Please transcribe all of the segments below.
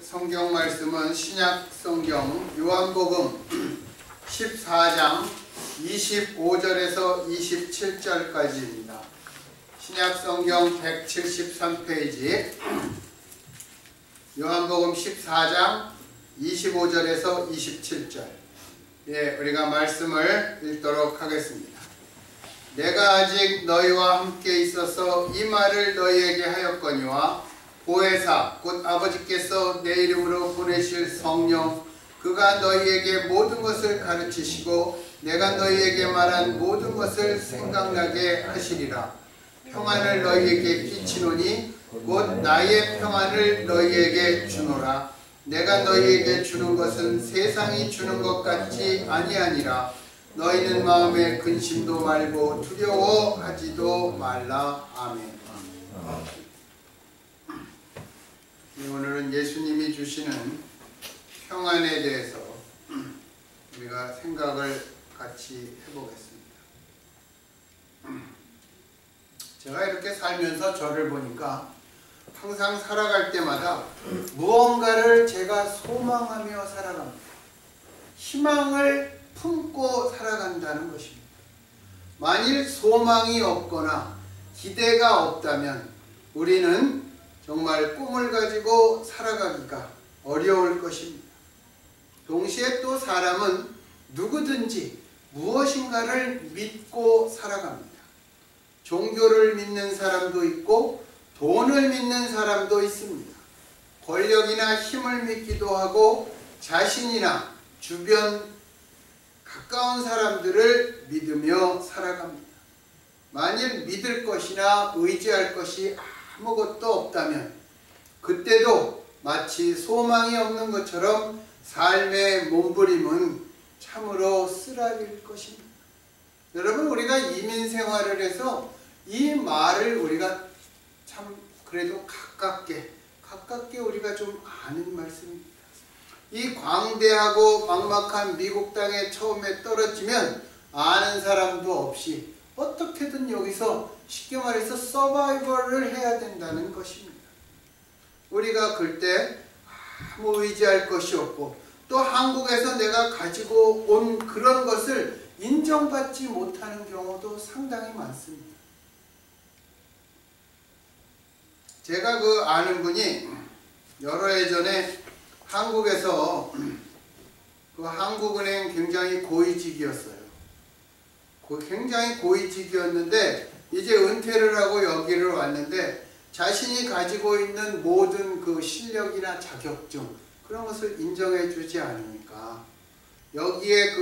성경 말씀은 신약 성경 요한복음 14장 25절에서 27절까지입니다. 신약 성경 173페이지 요한복음 14장 25절에서 27절. 우리가 말씀을 읽도록 하겠습니다. 내가 아직 너희와 함께 있어서 이 말을 너희에게 하였거니와 보혜사 곧 아버지께서 내 이름으로 보내실 성령 그가 너희에게 모든 것을 가르치시고 내가 너희에게 말한 모든 것을 생각나게 하시리라. 평안을 너희에게 끼치노니 곧 나의 평안을 너희에게 주노라. 내가 너희에게 주는 것은 세상이 주는 것 같지 아니하니라. 너희는 마음에 근심도 말고 두려워하지도 말라. 아멘. 오늘은 예수님이 주시는 평안에 대해서 우리가 생각을 같이 해보겠습니다. 제가 이렇게 살면서 저를 보니까 항상 살아갈 때마다 무언가를 제가 소망하며 살아갑니다. 희망을 품고 살아간다는 것입니다. 만일 소망이 없거나 기대가 없다면 우리는 정말 꿈을 가지고 살아가기가 어려울 것입니다. 동시에 또 사람은 누구든지 무엇인가를 믿고 살아갑니다. 종교를 믿는 사람도 있고 돈을 믿는 사람도 있습니다. 권력이나 힘을 믿기도 하고 자신이나 주변 가까운 사람들을 믿으며 살아갑니다. 만일 믿을 것이나 의지할 것이 아무것도 없다면 그때도 마치 소망이 없는 것처럼 삶의 몸부림은 참으로 쓰라릴 것입니다. 여러분, 우리가 이민 생활을 해서 이 말을 우리가 참 그래도 가깝게 우리가 좀 아는 말씀입니다. 이 광대하고 막막한 미국 땅에 처음에 떨어지면 아는 사람도 없이 어떻게든 여기서 쉽게 말해서 서바이벌을 해야 된다는 것입니다. 우리가 그때 아무 의지할 것이 없고 또 한국에서 내가 가지고 온 그런 것을 인정받지 못하는 경우도 상당히 많습니다. 제가 아는 분이 여러 해 전에 한국에서 한국은행 굉장히 고위직이었어요. 굉장히 고위직이었는데 이제 은퇴를 하고 여기를 왔는데 자신이 가지고 있는 모든 실력이나 자격증 그런 것을 인정해 주지 않으니까 여기에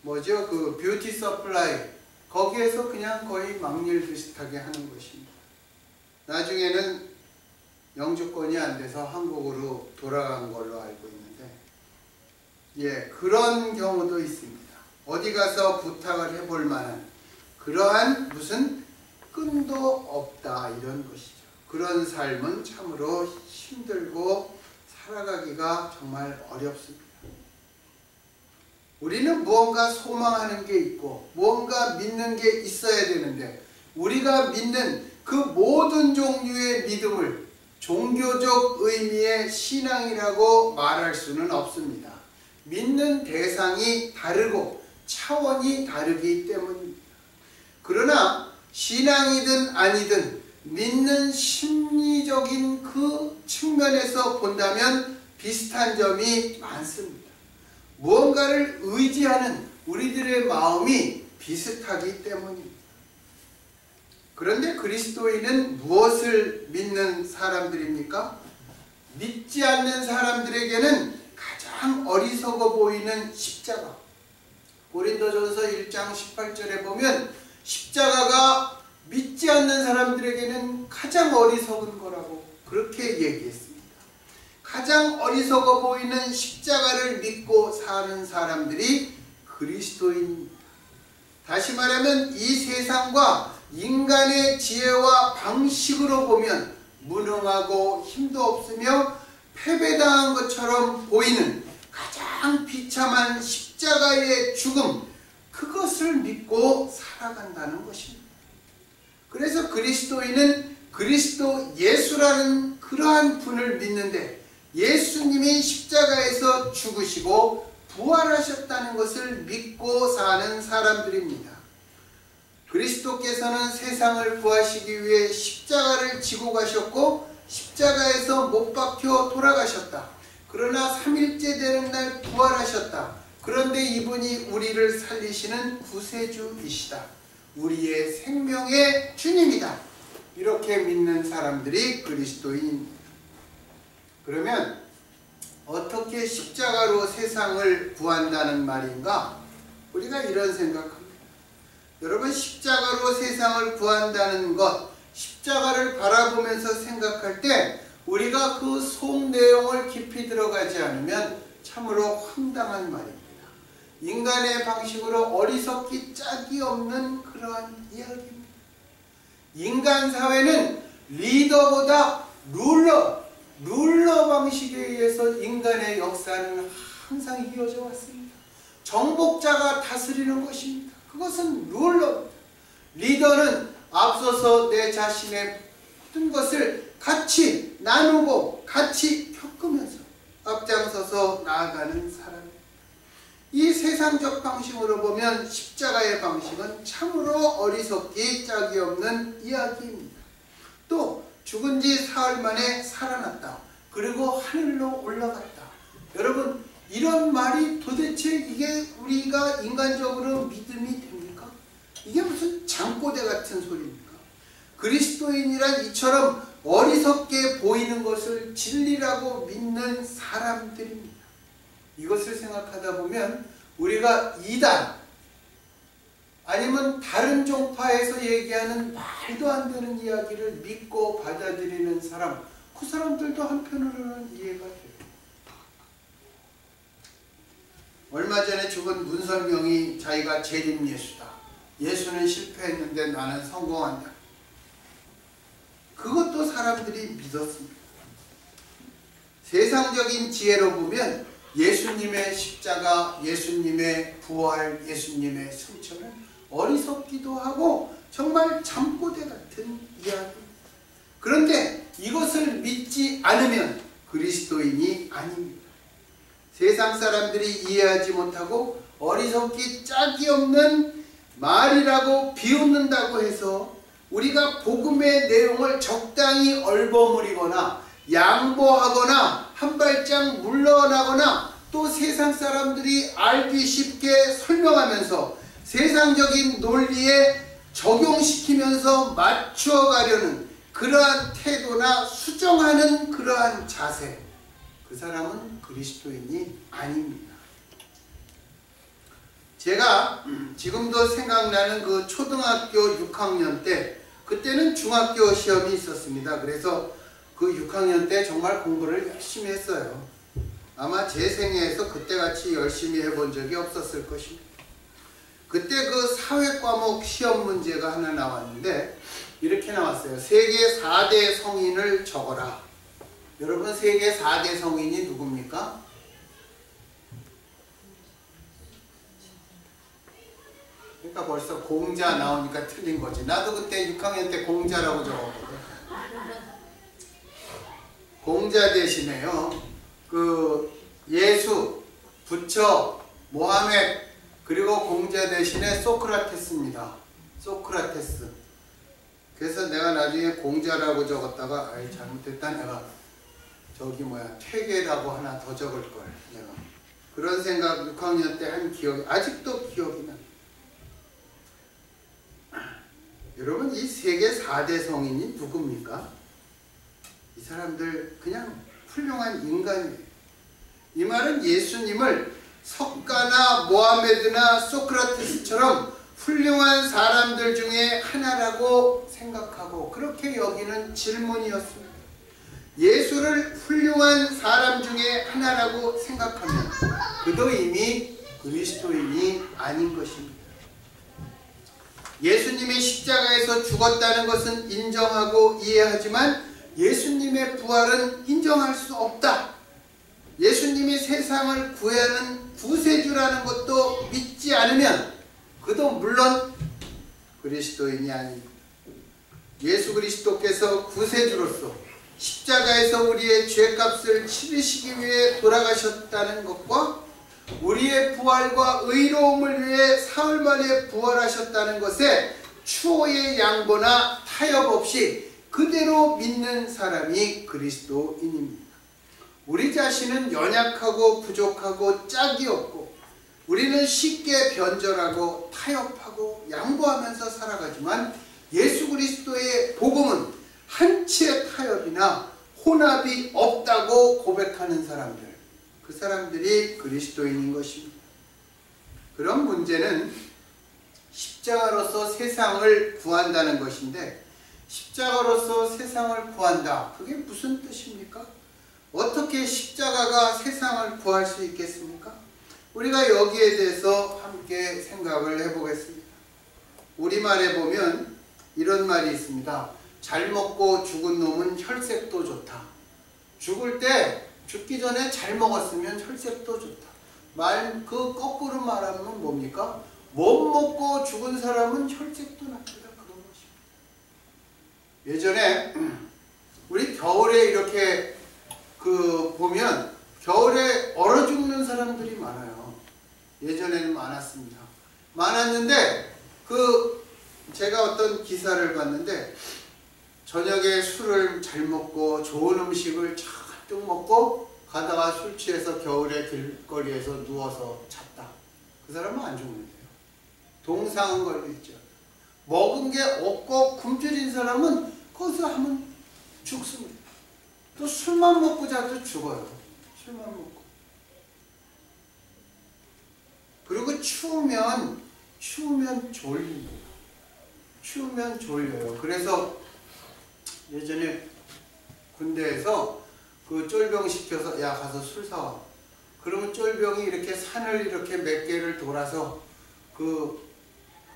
뷰티 서플라이 거기에서 그냥 거의 막일 비슷하게 하는 것입니다. 나중에는 영주권이 안 돼서 한국으로 돌아간 걸로 알고 있는데 그런 경우도 있습니다. 어디 가서 부탁을 해볼 만한 그러한 무슨 끈도 없다 이런 것이죠. 그런 삶은 참으로 힘들고 살아가기가 정말 어렵습니다. 우리는 무언가 소망하는 게 있고 무언가 믿는 게 있어야 되는데 우리가 믿는 그 모든 종류의 믿음을 종교적 의미의 신앙이라고 말할 수는 없습니다. 믿는 대상이 다르고 차원이 다르기 때문입니다. 그러나 신앙이든 아니든 믿는 심리적인 그 측면에서 본다면 비슷한 점이 많습니다. 무언가를 의지하는 우리들의 마음이 비슷하기 때문입니다. 그런데 그리스도인은 무엇을 믿는 사람들입니까? 믿지 않는 사람들에게는 가장 어리석어 보이는 십자가. 고린도전서 1장 18절에 보면 십자가가 믿지 않는 사람들에게는 가장 어리석은 거라고 그렇게 얘기했습니다. 가장 어리석어 보이는 십자가를 믿고 사는 사람들이 그리스도인입니다. 다시 말하면 이 세상과 인간의 지혜와 방식으로 보면 무능하고 힘도 없으며 패배당한 것처럼 보이는 가장 비참한 십자가의 죽음, 그것을 믿고 살아간다는 것입니다. 그래서 그리스도인은 그리스도 예수라는 그 그러한 분을 믿는데 예수님이 십자가에서 죽으시고 부활하셨다는 것을 믿고 사는 사람들입니다. 그리스도께서는 세상을 구하시기 위해 십자가를 지고 가셨고 십자가에서 못 박혀 돌아가셨다. 그러나 3일째 되는 날 부활하셨다. 그런데 이분이 우리를 살리시는 구세주이시다. 우리의 생명의 주님이다. 이렇게 믿는 사람들이 그리스도인입니다. 그러면 어떻게 십자가로 세상을 구한다는 말인가? 우리가 이런 생각합니다. 여러분, 십자가로 세상을 구한다는 것, 십자가를 바라보면서 생각할 때 우리가 그 속 내용을 깊이 들어가지 않으면 참으로 황당한 말입니다. 인간의 방식으로 어리석기 짝이 없는 그러한 이야기입니다. 인간 사회는 리더보다 룰러 방식에 의해서 인간의 역사는 항상 이어져 왔습니다. 정복자가 다스리는 것입니다. 그것은 룰러입니다. 리더는 앞서서 내 자신의 모든 것을 같이 나누고 같이 겪으면서 앞장서서 나아가는 사람입니다. 이 세상적 방식으로 보면 십자가의 방식은 참으로 어리석기 짝이 없는 이야기입니다. 또 죽은 지 사흘 만에 살아났다. 그리고 하늘로 올라갔다. 여러분, 이런 말이 도대체 이게 우리가 인간적으로 믿음이 됩니까? 이게 무슨 잠꼬대 같은 소리입니까? 그리스도인이란 이처럼 어리석게 보이는 것을 진리라고 믿는 사람들입니다. 이것을 생각하다 보면 우리가 이단 아니면 다른 종파에서 얘기하는 말도 안 되는 이야기를 믿고 받아들이는 사람, 그 사람들도 한편으로는 이해가 돼요. 얼마 전에 죽은 문선명이 자기가 재림 예수다. 예수는 실패했는데 나는 성공한다. 그것도 사람들이 믿었습니다. 세상적인 지혜로 보면 예수님의 십자가, 예수님의 부활, 예수님의 승천은 어리석기도 하고 정말 잠꼬대 같은 이야기. 그런데 이것을 믿지 않으면 그리스도인이 아닙니다. 세상 사람들이 이해하지 못하고 어리석기 짝이 없는 말이라고 비웃는다고 해서 우리가 복음의 내용을 적당히 얼버무리거나 양보하거나 한 발짝 물러나거나 또 세상 사람들이 알기 쉽게 설명하면서 세상적인 논리에 적용시키면서 맞추어가려는 그러한 태도나 수정하는 그러한 자세, 그 사람은 그리스도인이 아닙니다. 제가 지금도 생각나는 그 초등학교 6학년 때, 그때는 중학교 시험이 있었습니다. 그래서 그 6학년 때 정말 공부를 열심히 했어요. 아마 제 생애에서 그때같이 열심히 해본 적이 없었을 것입니다. 그때 그 사회 과목 시험 문제가 하나 나왔는데 이렇게 나왔어요. 세계 4대 성인을 적어라. 여러분, 세계 4대 성인이 누굽니까? 그러니까 벌써 공자 나오니까 틀린 거지. 나도 그때 6학년 때 공자라고 적었거든. 공자 대신에요, 그 예수, 부처, 모하멧, 그리고 공자 대신에 소크라테스입니다. 소크라테스. 그래서 내가 나중에 공자라고 적었다가 아이 잘못했다, 내가 저기 뭐야 퇴계라고 하나 더 적을걸. 내가 그런 생각 6학년 때 한 기억이 아직도 기억이 나. 여러분, 이 세계 4대 성인이 누굽니까? 이 사람들 그냥 훌륭한 인간이에요. 이 말은 예수님을 석가나 모하메드나 소크라테스처럼 훌륭한 사람들 중에 하나라고 생각하고 그렇게 여기는 질문이었습니다. 예수를 훌륭한 사람 중에 하나라고 생각하면 그도 이미 그리스도인이 아닌 것입니다. 예수님이 십자가에서 죽었다는 것은 인정하고 이해하지만 예수님의 부활은 인정할 수 없다. 예수님이 세상을 구하는 구세주라는 것도 믿지 않으면 그도 물론 그리스도인이 아닙니다. 예수 그리스도께서 구세주로서 십자가에서 우리의 죄값을 치르시기 위해 돌아가셨다는 것과 우리의 부활과 의로움을 위해 사흘 만에 부활하셨다는 것에 추호의 양보나 타협 없이 그대로 믿는 사람이 그리스도인입니다. 우리 자신은 연약하고 부족하고 짝이 없고 우리는 쉽게 변절하고 타협하고 양보하면서 살아가지만 예수 그리스도의 복음은 한치의 타협이나 혼합이 없다고 고백하는 사람들, 그 사람들이 그리스도인인 것입니다. 그런 문제는 십자가로서 세상을 구한다는 것인데, 십자가로서 세상을 구한다, 그게 무슨 뜻입니까? 어떻게 십자가가 세상을 구할 수 있겠습니까? 우리가 여기에 대해서 함께 생각을 해보겠습니다. 우리말에 보면 이런 말이 있습니다. 잘 먹고 죽은 놈은 혈색도 좋다. 죽기 전에 잘 먹었으면 혈색도 좋다. 그 거꾸로 말하면 뭡니까? 못 먹고 죽은 사람은 혈색도 납니다. 그런 것입니다. 예전에 우리 겨울에 이렇게 보면 겨울에 얼어 죽는 사람들이 많아요. 예전에는 많았습니다. 많았는데 제가 어떤 기사를 봤는데 저녁에 술을 잘 먹고 좋은 음식을 잔뜩 먹고 가다가 술 취해서 겨울에 길거리에서 누워서 잤다. 그 사람은 안 죽는데요. 동상은 걸리죠. 먹은 게 없고 굶주린 사람은 거기서 하면 죽습니다. 또 술만 먹고 자도 죽어요. 술만 먹고. 그리고 추우면 졸립니다. 추우면 졸려요. 그래서 예전에 군대에서 쫄병 시켜서 야 가서 술 사와. 그러면 쫄병이 이렇게 산을 이렇게 몇 개를 돌아서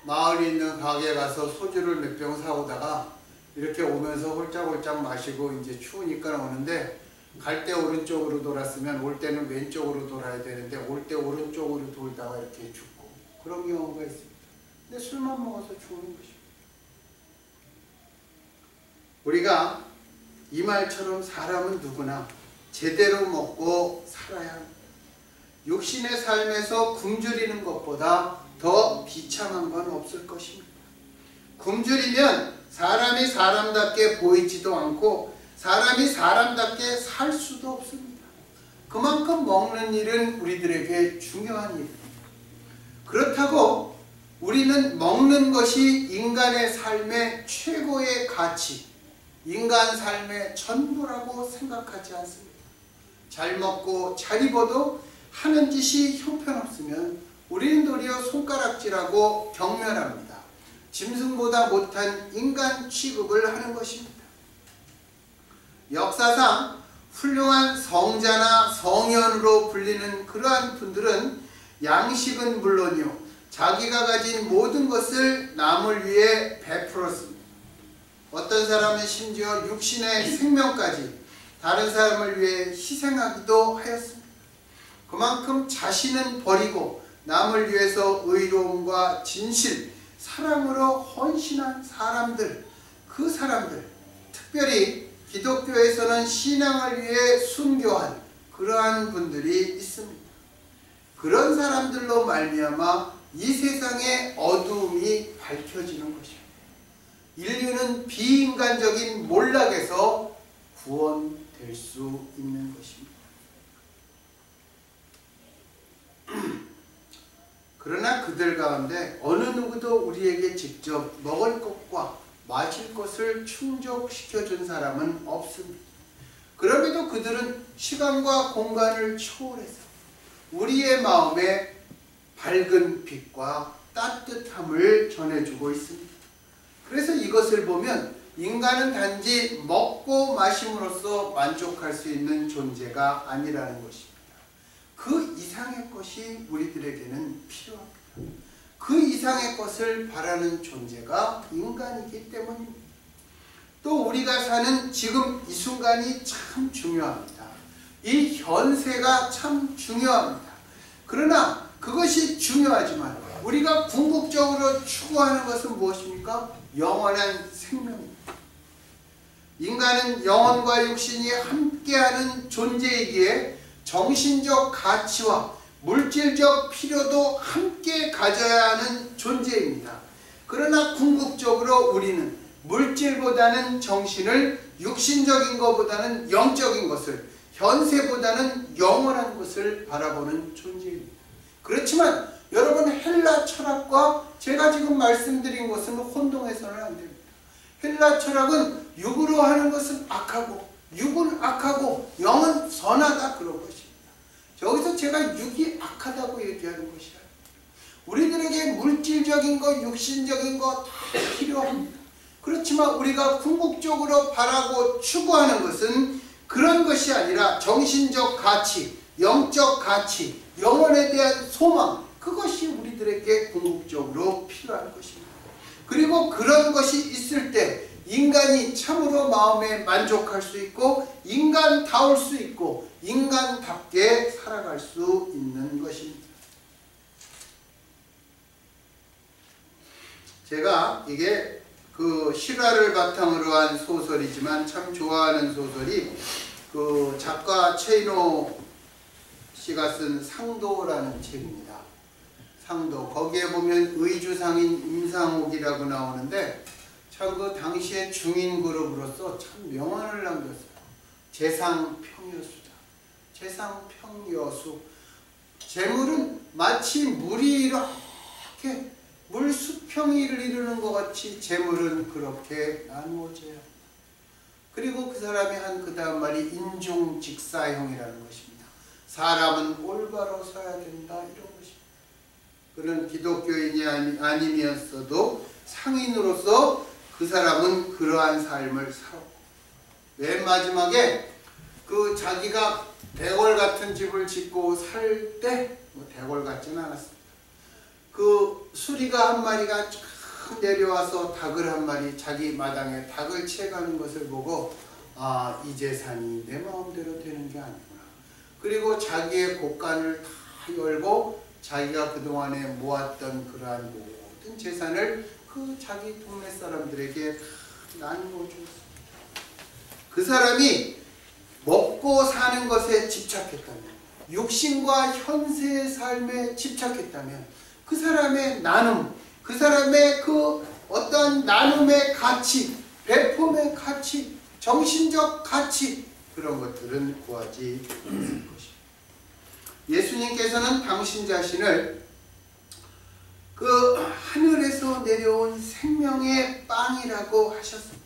마을에 있는 가게에 가서 소주를 몇 병 사오다가 이렇게 오면서 홀짝홀짝 마시고 이제 추우니까 오는데, 갈 때 오른쪽으로 돌았으면 올 때는 왼쪽으로 돌아야 되는데 올 때 오른쪽으로 돌다가 이렇게 죽고, 그런 경우가 있습니다. 근데 술만 먹어서 죽는 것입니다. 우리가 이 말처럼 사람은 누구나 제대로 먹고 살아야 합니다. 육신의 삶에서 굶주리는 것보다 더 비참한 건 없을 것입니다. 굶주리면 사람이 사람답게 보이지도 않고 사람이 사람답게 살 수도 없습니다. 그만큼 먹는 일은 우리들에게 중요한 일입니다. 그렇다고 우리는 먹는 것이 인간의 삶의 최고의 가치, 인간 삶의 전부라고 생각하지 않습니다. 잘 먹고 잘 입어도 하는 짓이 형편없으면 우리는 도리어 손가락질하고 경멸합니다. 짐승보다 못한 인간 취급을 하는 것입니다. 역사상 훌륭한 성자나 성현으로 불리는 그러한 분들은 양식은 물론이요, 자기가 가진 모든 것을 남을 위해 베풀었습니다. 어떤 사람은 심지어 육신의 생명까지 다른 사람을 위해 희생하기도 하였습니다. 그만큼 자신은 버리고 남을 위해서 의로움과 진실, 사랑으로 헌신한 사람들, 그 사람들, 특별히 기독교에서는 신앙을 위해 순교한 그러한 분들이 있습니다. 그런 사람들로 말미암아 이 세상의 어두움이 밝혀지는 것입니다. 인류는 비인간적인 몰락에서 구원될 수 있는 것입니다. 그러나 그들 가운데 어느 누구도 우리에게 직접 먹을 것과 마실 것을 충족시켜준 사람은 없습니다. 그럼에도 그들은 시간과 공간을 초월해서 우리의 마음에 밝은 빛과 따뜻함을 전해주고 있습니다. 그래서 이것을 보면 인간은 단지 먹고 마심으로써 만족할 수 있는 존재가 아니라는 것입니다. 그 이상의 것이 우리들에게는 필요합니다. 그 이상의 것을 바라는 존재가 인간이기 때문입니다. 또 우리가 사는 지금 이 순간이 참 중요합니다. 이 현세가 참 중요합니다. 그러나 그것이 중요하지만 우리가 궁극적으로 추구하는 것은 무엇입니까? 영원한 생명입니다. 인간은 영혼과 육신이 함께하는 존재이기에 정신적 가치와 물질적 필요도 함께 가져야 하는 존재입니다. 그러나 궁극적으로 우리는 물질보다는 정신을, 육신적인 것보다는 영적인 것을, 현세보다는 영원한 것을 바라보는 존재입니다. 그렇지만 여러분, 헬라 철학과 제가 지금 말씀드린 것은 혼동해서는 안 됩니다. 헬라 철학은 육으로 하는 것은 악하고, 육은 악하고 영은 선하다, 그런 것입니다. 여기서 제가 육이 악하다고 얘기하는 것이 아닙니다. 우리들에게 물질적인 것, 육신적인 것 다 필요합니다. 그렇지만 우리가 궁극적으로 바라고 추구하는 것은 그런 것이 아니라 정신적 가치, 영적 가치, 영혼에 대한 소망, 그것이 우리들에게 궁극적으로 필요한 것입니다. 그리고 그런 것이 있을 때 인간이 참으로 마음에 만족할 수 있고 인간다울 수 있고 인간답게 살아갈 수 있는 것입니다. 제가 이게 그 실화를 바탕으로 한 소설이지만 참 좋아하는 소설이 그 작가 최인호 씨가 쓴 상도라는 책입니다. 상도. 거기에 보면 의주상인 임상옥이라고 나오는데 참 그 당시의 중인 그룹으로서 참 명언을 남겼어요. 재상평여수다. 재상평여수. 재물은 마치 물이 이렇게 물수평이를 이루는 것 같이 재물은 그렇게 나누어져야 합니다. 그리고 그 사람이 한 그 다음 말이 인중직사형이라는 것입니다. 사람은 올바로 서야 된다, 이런 것입니다. 그는 기독교인이 아니면서도 상인으로서 그 사람은 그러한 삶을 살았고, 맨 마지막에 그 자기가 대궐 같은 집을 짓고 살 때, 뭐 대궐 같지는 않았습니다. 그 수리가 한 마리가 쫙 내려와서 닭을 한 마리, 자기 마당에 닭을 채가는 것을 보고, 아, 이 재산이 내 마음대로 되는 게 아니구나. 그리고 자기의 곳간을 다 열고 자기가 그동안에 모았던 그러한 모든 재산을 그 자기 동네 사람들에게 다 나누어 주었습니다. 그 사람이 먹고 사는 것에 집착했다면, 육신과 현세의 삶에 집착했다면 그 사람의 나눔, 그 사람의 그 어떤 나눔의 가치, 배품의 가치, 정신적 가치, 그런 것들은 구하지 않을 것입니다. 예수님께서는 당신 자신을 그 하늘에서 내려온 생명의 빵이라고 하셨습니다.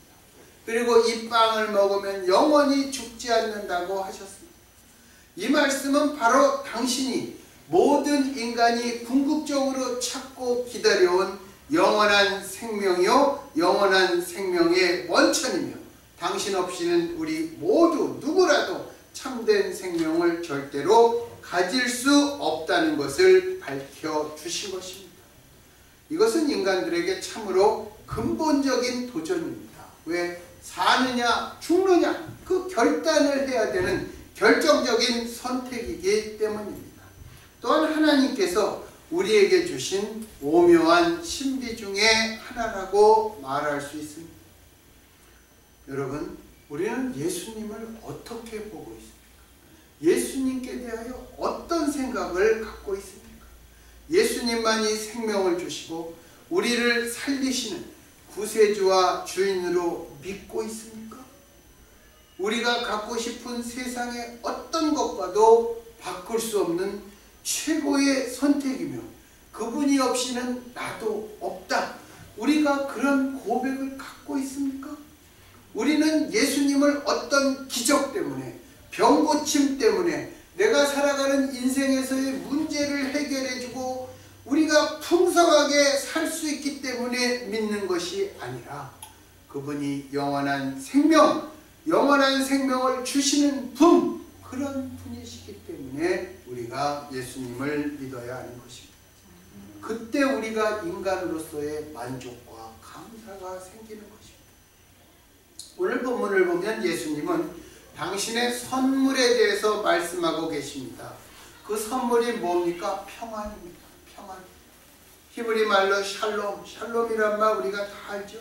그리고 이 빵을 먹으면 영원히 죽지 않는다고 하셨습니다. 이 말씀은 바로 당신이 모든 인간이 궁극적으로 찾고 기다려온 영원한 생명이요, 영원한 생명의 원천이며, 당신 없이는 우리 모두 누구라도 참된 생명을 절대로 가질 수 없다는 것을 밝혀주신 것입니다. 이것은 인간들에게 참으로 근본적인 도전입니다. 왜? 사느냐 죽느냐, 그 결단을 해야 되는 결정적인 선택이기 때문입니다. 또한 하나님께서 우리에게 주신 오묘한 신비 중에 하나라고 말할 수 있습니다. 여러분, 우리는 예수님을 어떻게 보고 있습니까? 예수님께 대하여 어떤 생각을 갖고 있습니까? 예수님만이 생명을 주시고 우리를 살리시는 구세주와 주인으로 믿고 있습니까? 우리가 갖고 싶은 세상의 어떤 것과도 바꿀 수 없는 최고의 선택이며, 그분이 없이는 나도 없다, 우리가 그런 고백을 갖고 있습니까? 우리는 예수님을 어떤 기적 때문에, 병고침 때문에, 내가 살아가는 인생에서의 문제를 해결해주고 우리가 풍성하게 살 수 있기 때문에 믿는 것이 아니라, 그분이 영원한 생명, 영원한 생명을 주시는 분, 그런 분이시기 때문에 우리가 예수님을 믿어야 하는 것입니다. 그때 우리가 인간으로서의 만족과 감사가 생기는 것입니다. 오늘 본문을 보면 예수님은 당신의 선물에 대해서 말씀하고 계십니다. 그 선물이 뭡니까? 평안입니다. 평안. 히브리 말로 샬롬, 샬롬이란 말 우리가 다 알죠.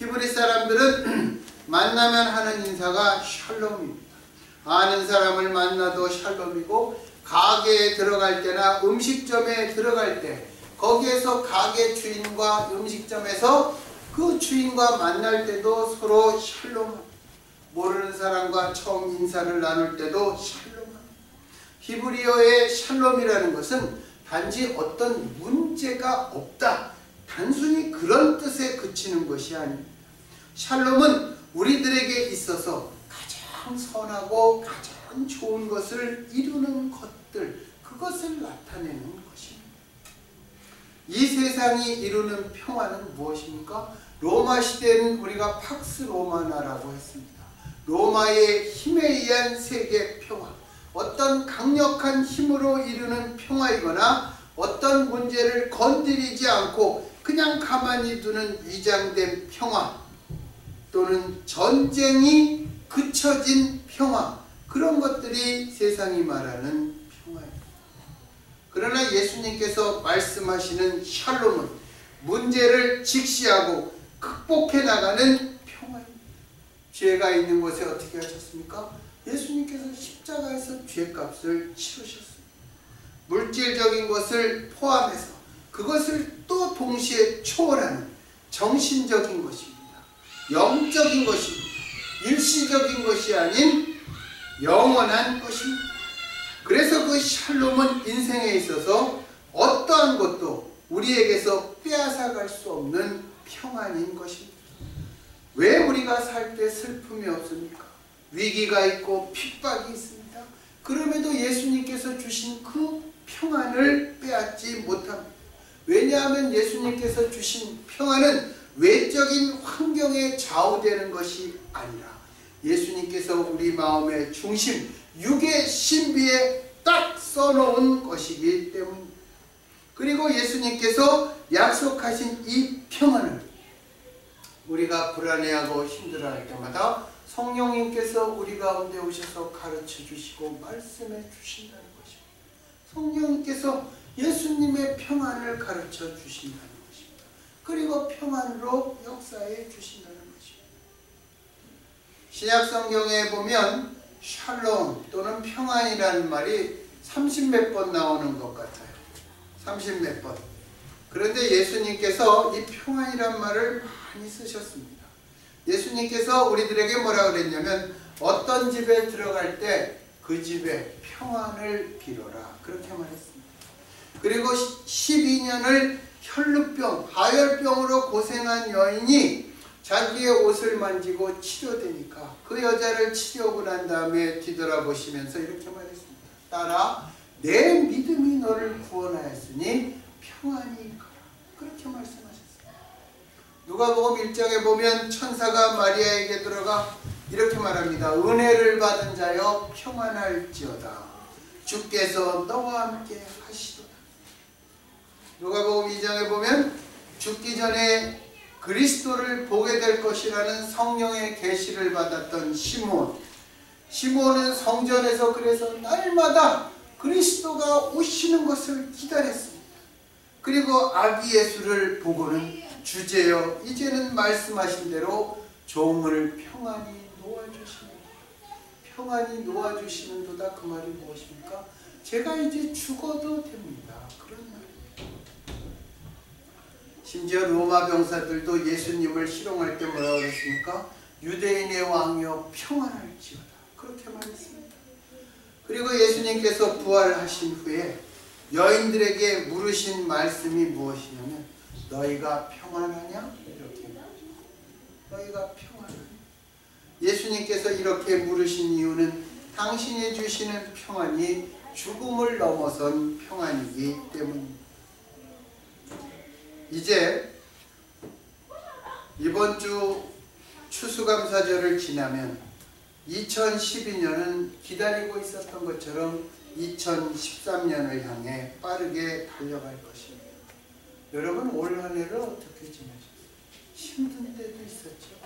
히브리 사람들은 만나면 하는 인사가 샬롬입니다. 아는 사람을 만나도 샬롬이고, 가게에 들어갈 때나 음식점에 들어갈 때 거기에서 가게 주인과 음식점에서 그 주인과 만날 때도 서로 샬롬, 모르는 사람과 처음 인사를 나눌 때도 샬롬. 히브리어의 샬롬이라는 것은 단지 어떤 문제가 없다, 단순히 그런 뜻에 그치는 것이 아닙니다. 샬롬은 우리들에게 있어서 가장 선하고 가장 좋은 것을 이루는 것들, 그것을 나타내는 것입니다. 이 세상이 이루는 평화는 무엇입니까? 로마 시대는 우리가 팍스 로마나라고 했습니다. 로마의 힘에 의한 세계 평화, 어떤 강력한 힘으로 이루는 평화이거나 어떤 문제를 건드리지 않고 그냥 가만히 두는 위장된 평화, 또는 전쟁이 그쳐진 평화, 그런 것들이 세상이 말하는 평화입니다. 그러나 예수님께서 말씀하시는 샬롬은 문제를 직시하고 극복해 나가는 평화입니다. 죄가 있는 곳에 어떻게 하셨습니까? 예수님께서 십자가에서 죄값을 치르셨습니다. 물질적인 것을 포함해서 그것을 또 동시에 초월하는 정신적인 것입니다. 영적인 것입니다. 일시적인 것이 아닌 영원한 것입니다. 그래서 그 샬롬은 인생에 있어서 어떠한 것도 우리에게서 빼앗아갈 수 없는 평안인 것입니다. 왜 우리가 살 때 슬픔이 없습니까? 위기가 있고 핍박이 있습니다. 그럼에도 예수님께서 주신 그 평안을 빼앗지 못합니다. 왜냐하면 예수님께서 주신 평안은 외적인 환경에 좌우되는 것이 아니라 예수님께서 우리 마음의 중심, 육의 신비에 딱 써놓은 것이기 때문입니다. 그리고 예수님께서 약속하신 이 평안을 우리가 불안해하고 힘들어할 때마다 성령님께서 우리 가운데 오셔서 가르쳐 주시고 말씀해 주신다는 것입니다. 성령님께서 예수님의 평안을 가르쳐 주신다는 것입니다. 그리고 평안으로 역사해 주신다는 것입니다. 신약 성경에 보면 샬롬 또는 평안이라는 말이 30몇 번 나오는 것 같아요. 30몇 번. 그런데 예수님께서 이 평안이란 말을 많이 쓰셨습니다. 예수님께서 우리들에게 뭐라 그랬냐면 어떤 집에 들어갈 때 그 집에 평안을 빌어라, 그렇게 말했습니다. 그리고 12년을 혈루병, 하열병으로 고생한 여인이 자기의 옷을 만지고 치료되니까 그 여자를 치료하고 난 다음에 뒤돌아보시면서 이렇게 말했습니다. 딸아, 내 믿음이 너를 구원하였으니 평안히 가라, 그렇게 말씀하셨습니다. 누가복음 1장에 보면 천사가 마리아에게 들어가 이렇게 말합니다. 은혜를 받은 자여 평안할지어다, 주께서 너와 함께 하시도다. 누가복음 2장에 보면 죽기 전에 그리스도를 보게 될 것이라는 성령의 계시를 받았던 시몬은 성전에서 그래서 날마다 그리스도가 오시는 것을 기다렸습니다. 그리고 아기 예수를 보고는 주제여 이제는 말씀하신 대로 종을 평안히 놓아주시는, 평안히 놓아주시는도다. 그 말이 무엇입니까? 제가 이제 죽어도 됩니다, 그런 말입니다. 심지어 로마 병사들도 예수님을 희롱할 때 뭐라고 했습니까? 유대인의 왕이여 평안할지어다, 그렇게 말했습니다. 그리고 예수님께서 부활하신 후에 여인들에게 물으신 말씀이 무엇이냐면 너희가 평안하냐? 이렇게 말합니다. 너희가 평안하냐? 예수님께서 이렇게 물으신 이유는 당신이 주시는 평안이 죽음을 넘어선 평안이기 때문입니다. 이제 이번 주 추수감사절을 지나면 2012년은 기다리고 있었던 것처럼 2013년을 향해 빠르게 달려갈 것입니다. 여러분, 올 한 해를 어떻게 지내셨어요? 힘든 때도 있었죠.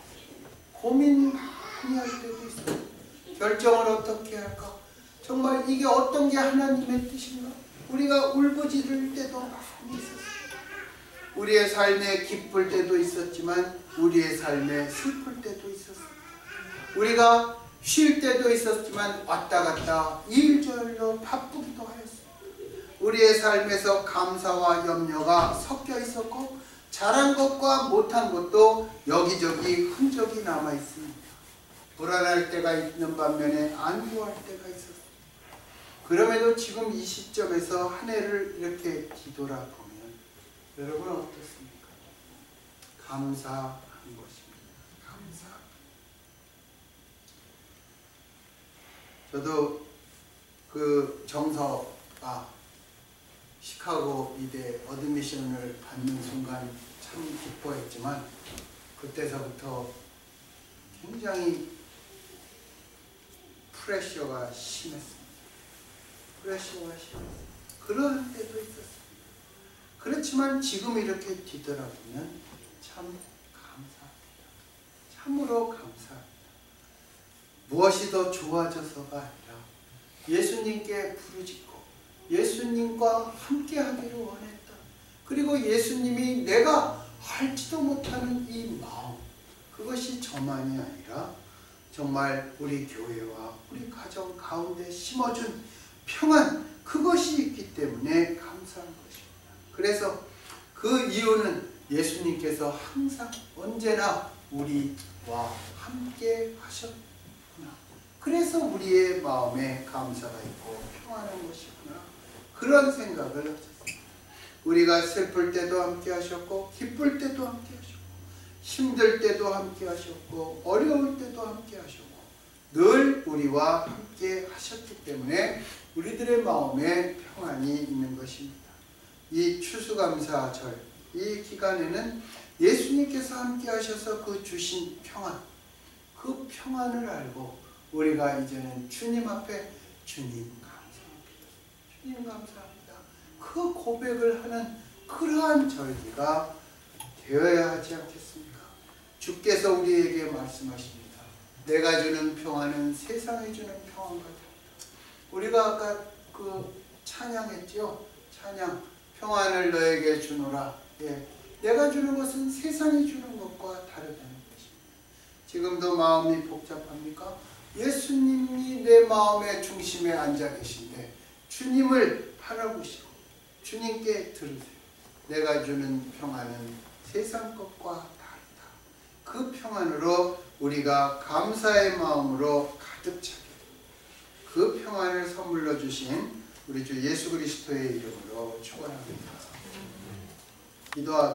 고민 많이 할 때도 있었죠. 결정을 어떻게 할까? 정말 이게 어떤 게 하나님의 뜻인가? 우리가 울부짖을 때도 많이 있었어요. 우리의 삶에 기쁠 때도 있었지만 우리의 삶에 슬플 때도 있었습니다. 우리가 쉴 때도 있었지만 왔다 갔다 일절로 바쁘기도 하였습니다. 우리의 삶에서 감사와 염려가 섞여 있었고 잘한 것과 못한 것도 여기저기 흔적이 남아 있습니다. 불안할 때가 있는 반면에 안도할 때가 있었습니다. 그럼에도 지금 이 시점에서 한 해를 이렇게 뒤돌아보면 여러분은 어떻습니까? 감사한 것입니다. 감사. 저도 그 정서가 시카고 이대 어드미션을 받는 순간 참 기뻐했지만 그때서부터 굉장히 프레셔가 심했습니다. 그러한 때도 있었습니다. 그렇지만 지금 이렇게 뒤돌아보면 참 감사합니다. 참으로 감사합니다. 무엇이 더 좋아져서가 아니라 예수님께 부르짖고 예수님과 함께 하기를 원했다. 그리고 예수님이 내가 알지도 못하는 이 마음, 그것이 저만이 아니라 정말 우리 교회와 우리 가정 가운데 심어준 평안, 그것이 있기 때문에 감사한 것입니다. 그래서 그 이유는 예수님께서 항상 언제나 우리와 함께 하셨구나. 그래서 우리의 마음에 감사가 있고 평안한 것이구나. 그런 생각을 하셨습니다. 우리가 슬플 때도 함께 하셨고 기쁠 때도 함께 하셨고 힘들 때도 함께 하셨고 어려울 때도 함께 하셨고 늘 우리와 함께 하셨기 때문에 우리들의 마음에 평안이 있는 것입니다. 이 추수감사절, 이 기간에는 예수님께서 함께 하셔서 그 주신 평안, 그 평안을 알고 우리가 이제는 주님 앞에 주님 감사합니다. 주님 감사합니다. 그 고백을 하는 그러한 절기가 되어야 하지 않겠습니까? 주께서 우리에게 말씀하십니다. 내가 주는 평안은 세상에 주는 평안과 다르다. 우리가 아까 그 찬양했죠? 찬양, 평안을 너에게 주노라. 예. 내가 주는 것은 세상이 주는 것과 다르다는 것입니다. 지금도 마음이 복잡합니까? 예수님이 내 마음의 중심에 앉아 계신데 주님을 바라보시고 주님께 들으세요. 내가 주는 평안은 세상 것과 다르다. 그 평안으로 우리가 감사의 마음으로 가득 차게 그 평안을 선물로 주신 우리 주 예수 그리스도의 이름으로 축원합니다. 기도하